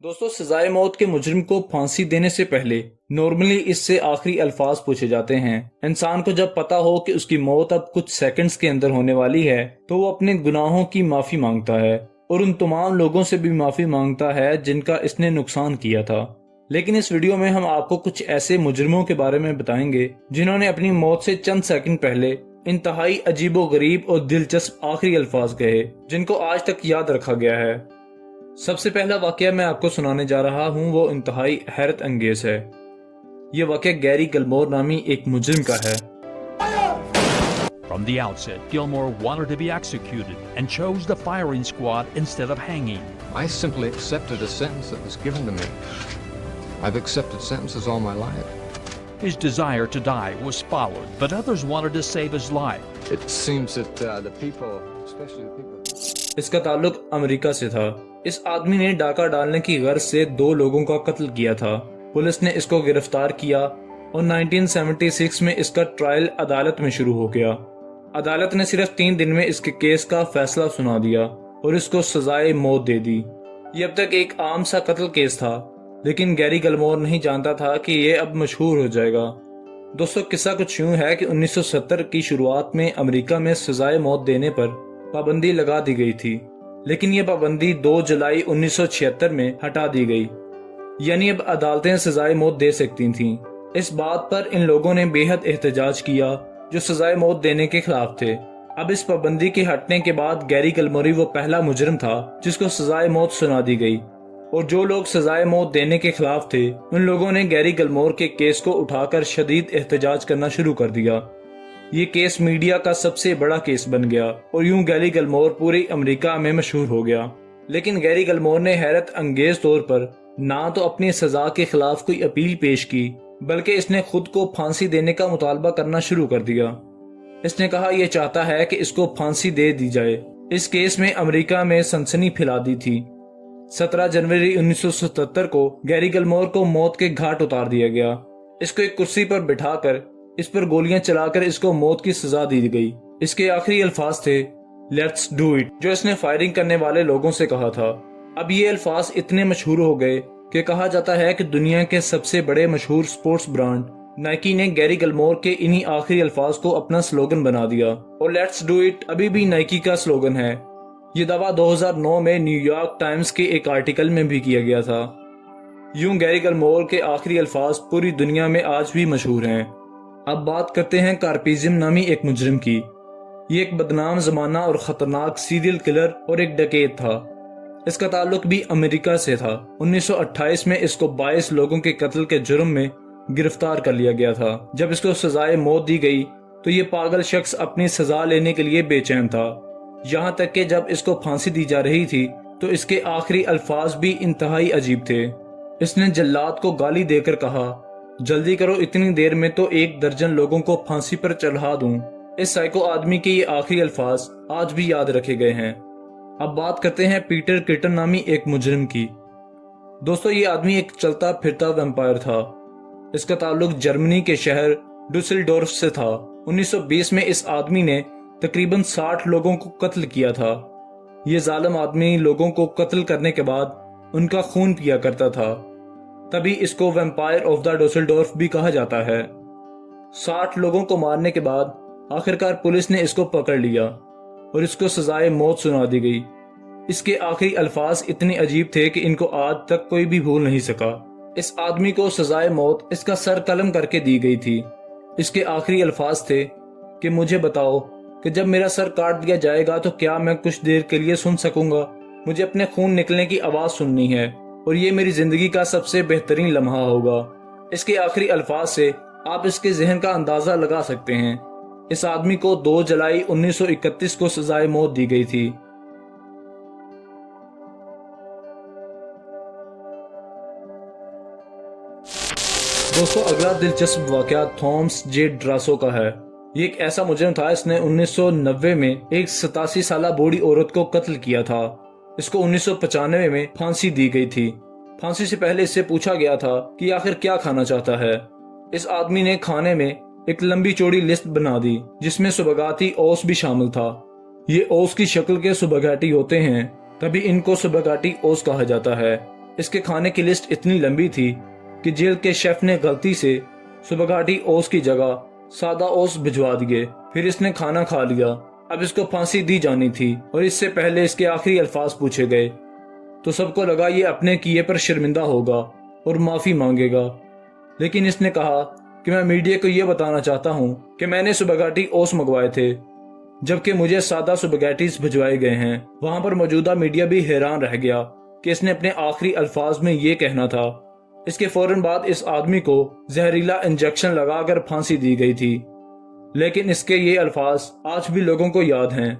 दोस्तों, सजाए मौत के मुजरिम को फांसी देने से पहले नॉर्मली इससे आखिरी अल्फाज पूछे जाते हैं। इंसान को जब पता हो कि उसकी मौत अब कुछ सेकंड्स के अंदर होने वाली है तो वो अपने गुनाहों की माफी मांगता है और उन तमाम लोगों से भी माफी मांगता है जिनका इसने नुकसान किया था। लेकिन इस वीडियो में हम आपको कुछ ऐसे मुजरिमों के बारे में बताएंगे जिन्होंने अपनी मौत से चंद सेकंड पहले इंतहाई अजीबो गरीब और दिलचस्प आखिरी अल्फाज कहे जिनको आज तक याद रखा गया है। सबसे पहला वाकया मैं आपको सुनाने जा रहा हूँ वो इंतहाई हैरत अंगेज है। ये वाकया गैरी गिलमोर नामी एक मुजरिम का है। From the outset, Gilmore wanted to be executed and chose the firing squad instead of hanging. I simply accepted a sentence that was given to me. I've accepted sentences all my life. His desire to die was followed, but others wanted to save his life. It seems that the people, especially the people... इसका ताल्लुक America से था। इस आदमी ने डाका डालने की गर्ज से 2 लोगों का कत्ल किया था। पुलिस ने इसको गिरफ्तार किया और 1976 में इसका ट्रायल अदालत में शुरू हो गया। अदालत ने सिर्फ 3 दिन में इसके केस का फैसला सुना दिया और इसको सजाए मौत दे दी। ये अब तक एक आम सा कत्ल केस था, लेकिन गैरी गिलमोर नहीं जानता था कि ये अब मशहूर हो जाएगा। दोस्तों, किस्सा कुछ यूं है कि 1970 की शुरुआत में अमेरिका में सजाए मौत देने पर पाबंदी लगा दी गई थी, लेकिन ये पाबंदी 2 जुलाई 1976 में हटा दी गई। यानी अब अदालतें सजाए मौत दे सकती थीं। इस बात पर इन लोगों ने बेहद एहतजाज किया जो सजाए मौत देने के खिलाफ थे। अब इस पाबंदी के हटने के बाद गैरी गिलमोर वो पहला मुजरिम था जिसको सजाए मौत सुना दी गई, और जो लोग सजाए मौत देने के खिलाफ थे उन लोगों ने गैरी गिलमोर के केस को उठाकर शदीद एहतजाज करना शुरू कर दिया। ये केस मीडिया का सबसे बड़ा केस बन गया और यूं गैरी गिलमोर पूरी अमेरिका में मशहूर हो गया। लेकिन गैरी गिलमोर ने हैरत अंगेज तौर पर ना तो अपनी सजा के खिलाफ कोई अपील पेश की, बल्कि इसने खुद को फांसी देने का मुतालबा करना शुरू कर दिया। इसने कहा यह चाहता है कि इसको फांसी दे दी जाए। इस केस में अमेरिका में सनसनी फैला दी थी। 17 जनवरी 1977 को गैरी गिलमोर को मौत के घाट उतार दिया गया। इसको एक कुर्सी पर बिठाकर इस पर गोलियां चलाकर इसको मौत की सजा दी गई। इसके आखिरी अल्फाज थे लेट्स डू इट, जो इसने फायरिंग करने वाले लोगों से कहा था। अब ये अल्फाज इतने मशहूर हो गए कि कहा जाता है कि दुनिया के सबसे बड़े मशहूर स्पोर्ट्स ब्रांड नाइकी ने गैरी गिलमोर के इन्हीं आखिरी अल्फाज को अपना स्लोगन बना दिया, और लेट्स डू इट अभी भी नाइकी का स्लोगन है। ये दावा 2009 में न्यूयॉर्क टाइम्स के एक आर्टिकल में भी किया गया था। यूं गैरी गिलमोर के आखिरी अल्फाज पूरी दुनिया में आज भी मशहूर हैं। अब बात करते हैं कार्पिजिम नामी एक मुजरिम की। ये एक बदनाम जमाना और खतरनाक सीरियल किलर और एक डकैत था। इसका ताल्लुक भी अमेरिका से था। 1928 में इसको 22 लोगों के कत्ल के जुर्म में गिरफ्तार कर लिया गया था। जब इसको सजाए मौत दी गई तो ये पागल शख्स अपनी सजा लेने के लिए बेचैन था। यहाँ तक कि जब इसको फांसी दी जा रही थी तो इसके आखिरी अल्फाज भी इंतहाई अजीब थे। इसने जल्लाद को गाली देकर कहा, जल्दी करो, इतनी देर में तो 1 दर्जन लोगों को फांसी पर चढ़ा दूं। इस साइको आदमी के ये आखिरी अल्फाज आज भी याद रखे गए हैं। अब बात करते हैं पीटर किटन नामी एक मुजरिम की। दोस्तों, ये आदमी एक चलता फिरता वैम्पायर था। इसका ताल्लुक जर्मनी के शहर डुसेलडोर्फ से था। 1920 में इस आदमी ने तकरीबन 60 लोगों को कत्ल किया था। ये जालिम आदमी लोगों को कत्ल करने के बाद उनका खून पिया करता था, तभी इसको वैम्पायर ऑफ द डुसेलडोर्फ भी कहा जाता है। 60 लोगों को मारने के बाद आखिरकार पुलिस ने इसको पकड़ लिया और इसको सजाए मौत सुना दी गई। इसके आखिरी अल्फाज इतने अजीब थे कि इनको आज तक कोई भी भूल नहीं सका। इस आदमी को सजाए मौत इसका सर कलम करके दी गई थी। इसके आखिरी अल्फाज थे कि मुझे बताओ कि जब मेरा सर काट दिया जाएगा तो क्या मैं कुछ देर के लिए सुन सकूंगा? मुझे अपने खून निकलने की आवाज सुननी है और ये मेरी जिंदगी का सबसे बेहतरीन लम्हा होगा। इसके आखिरी अल्फाज से आप इसके जहन का अंदाजा लगा सकते हैं। इस आदमी को 2 जुलाई 1931 को सजाए मौत दी गई थी। दोस्तों, अगला दिलचस्प वाकया थॉमस जे ड्रासो का है। ये एक ऐसा मुजरिम था, इसने 1990 में एक 87 साल बूढ़ी औरत को कत्ल किया था। इसको 1995 में फांसी दी गई थी। फांसी से पहले इससे पूछा गया था कि आखिर क्या खाना चाहता है। इस आदमी ने खाने में एक लंबी चौड़ी लिस्ट बना दी जिसमें सुबगाती ओस भी शामिल था। ये ओस की शक्ल के सुबगाटी होते हैं, तभी इनको सुबगाटी ओस कहा जाता है। اس کے کھانے کی لسٹ اتنی لمبی تھی کہ جیل کے شیف نے غلطی سے سپاگیٹی اوس کی جگہ سادہ اوس بھجوا دیے۔ پھر اس نے کھانا کھا لیا۔ اب اس کو پھانسی دی جانی تھی اور اس سے پہلے اس کے آخری الفاظ پوچھے گئے تو سب کو لگا یہ اپنے کیے پر شرمندہ ہوگا اور معافی مانگے گا، لیکن اس نے کہا کہ میں میڈیا کو یہ بتانا چاہتا ہوں کہ میں نے سپاگیٹی اوس منگوائے تھے جبکہ مجھے سادہ سپاگیٹیز بھجوائے گئے ہیں۔ وہاں پر موجودہ میڈیا بھی حیران رہ گیا کہ اس نے اپنے آخری الفاظ میں یہ کہنا تھا۔ اس کے فوراً بعد اس آدمی کو زہریلا انجیکشن لگا کر پھانسی دی گئی تھی، لیکن اس کے یہ الفاظ آج بھی لوگوں کو یاد ہیں۔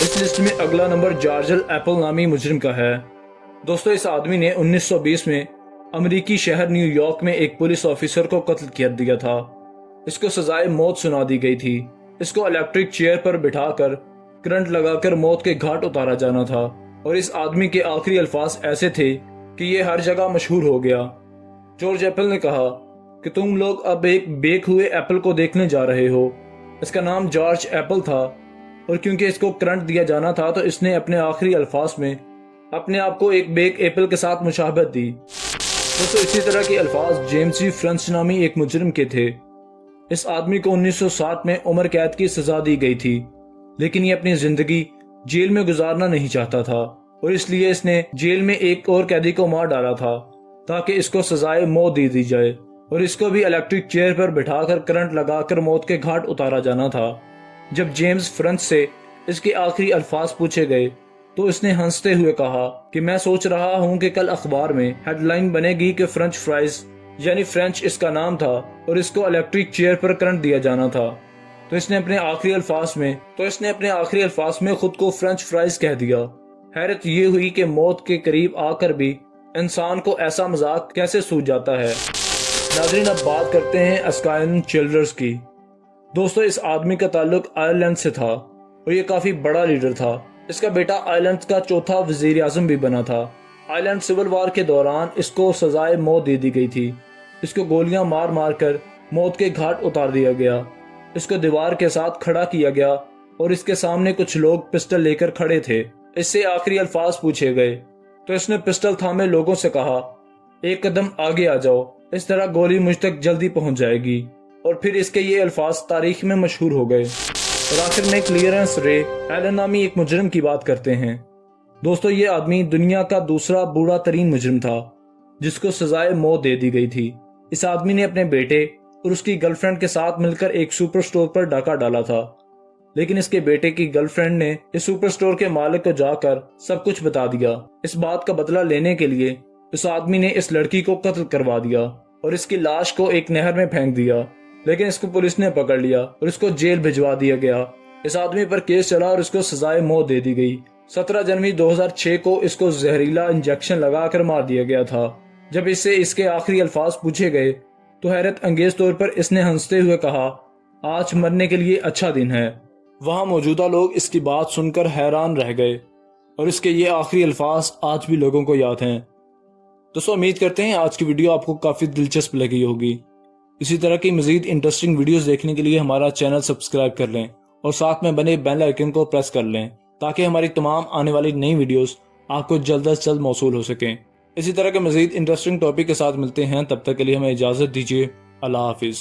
اس لسٹ میں اگلا نمبر جارجل ایپل نامی مجرم کا ہے۔ دوستو، اس آدمی نے 1920 میں امریکی شہر نیو یارک میں ایک پولیس آفیسر کو قتل کر دیا تھا۔ اس کو سزائے موت سنا دی گئی تھی۔ اس کو الیکٹرک چیئر پر بٹھا کر کرنٹ لگا کر موت کے گھاٹ اتارا جانا تھا، اور اس آدمی کے آخری الفاظ ایسے تھے کہ یہ ہر جگہ مشہور ہو گیا۔ جارج ایپل نے کہا کہ تم لوگ اب ایک بیک ہوئے ایپل کو دیکھنے جا رہے ہو۔ اس کا نام جارج ایپل تھا، اور کیونکہ اس کو کرنٹ دیا جانا تھا تو اس نے اپنے آخری الفاظ میں اپنے آپ کو ایک بیک ایپل کے ساتھ مشابہت دی۔ دوستو، اسی طرح کے الفاظ جیمز سی فرنچ نامی ایک مجرم کے تھے۔ اس آدمی کو 1960 میں عمر قید کی سزا دی گئی تھی، لیکن یہ اپنی زندگی جیل میں گزارنا نہیں چاہتا تھا، اور اس لیے اس نے جیل میں ایک اور قیدی کو مار ڈالا تھا تاکہ اس کو سزائے موت دی جائے، اور اس کو بھی الیکٹرک چیئر پر بٹھا کر کرنٹ لگا کر موت کے گھاٹ اتارا جانا تھا۔ جب جیمز فرنچ سے اس کے آخری الفاظ پوچھے گئے تو اس نے ہنستے ہوئے کہا کہ میں سوچ رہا ہوں کہ کل اخبار میں ہیڈ لائن بنے گی کہ فرنچ فرائز، یعنی فرینچ اس کا نام تھا، اور اس کو الیکٹرک چیئر پر کرنٹ دیا جانا تھا۔ تو اس نے اپنے آخری الفاظ میں خود کو فرینچ فرائز کہہ دیا۔ حیرت یہ ہوئی کہ موت کے قریب آ کر بھی انسان کو ایسا مذاق کیسے سوج جاتا ہے۔ ناظرین، اب بات کرتے ہیں اسکائن چلڈرز کی۔ دوستو، اس آدمی کا تعلق آئرلینڈ سے تھا اور یہ کافی بڑا لیڈر تھا۔ اس کا بیٹا آئرلینڈ کا چوتھا وزیر اعظم بھی بنا تھا۔ آئرلینڈ سول وار کے دوران اس کو سزائے موت دے دی گئی تھی۔ اس کو گولیاں مار مار کر موت کے گھاٹ اتار دیا گیا۔ اس کو دیوار کے ساتھ کھڑا کیا گیا اور اس کے سامنے کچھ لوگ پسٹل لے کر کھڑے تھے۔ اس سے آخری الفاظ پوچھے گئے تو اس نے پسٹل تھامے لوگوں سے کہا، ایک قدم آگے آ جاؤ، اس طرح گولی مجھ تک جلدی پہنچ جائے گی۔ اور پھر اس کے یہ الفاظ تاریخ میں مشہور ہو گئے۔ اور آخر میں کلیئرنس رے ایلن نامی ایک مجرم کی بات کرتے ہیں۔ دوستو، یہ آدمی دنیا کا دوسرا بوڑھا ترین مجرم تھا جس کو سزائے موت دے دی گئی تھی۔ اس آدمی نے اپنے بیٹے اور اس کی گرل فرینڈ کے ساتھ مل کر ایک سپر سٹور پر ڈاکہ ڈالا تھا، لیکن اس کے بیٹے کی گرل فرینڈ نے اس سپر سٹور کے مالک کو جا کر سب کچھ بتا دیا۔ اس بات کا بدلہ لینے کے لیے اس آدمی نے اس لڑکی کو قتل کروا دیا اور اس کی لاش کو ایک نہر میں پھینک دیا، لیکن اس کو پولیس نے پکڑ لیا اور اس کو جیل بھجوا دیا گیا۔ اس آدمی پر کیس چلا اور اس کو سزائے موت دے دی گئی۔ 17 جنوری 2006 کو اس کو زہریلا انجیکشن لگا کر مار دیا گیا تھا۔ جب اس سے اس کے آخری الفاظ پوچھے گئے تو حیرت انگیز طور پر اس نے ہنستے ہوئے کہا، آج مرنے کے لیے اچھا دن ہے۔ وہاں موجودہ لوگ اس کی بات سن کر حیران رہ گئے اور اس کے یہ آخری الفاظ آج بھی لوگوں کو یاد ہیں۔ دوستو، امید کرتے ہیں آج کی ویڈیو آپ کو کافی دلچسپ لگی ہوگی۔ اسی طرح کی مزید انٹرسٹنگ ویڈیوز دیکھنے کے لیے ہمارا چینل سبسکرائب کر لیں اور ساتھ میں بنے بیل آئیکن کو پریس کر لیں تاکہ ہماری تمام آنے والی نئی ویڈیوز آپ کو جلد از جلد موصول ہو سکیں۔ اسی طرح کے مزید انٹرسٹنگ ٹاپک کے ساتھ ملتے ہیں، تب تک کے لیے ہمیں اجازت دیجیے۔ اللہ حافظ۔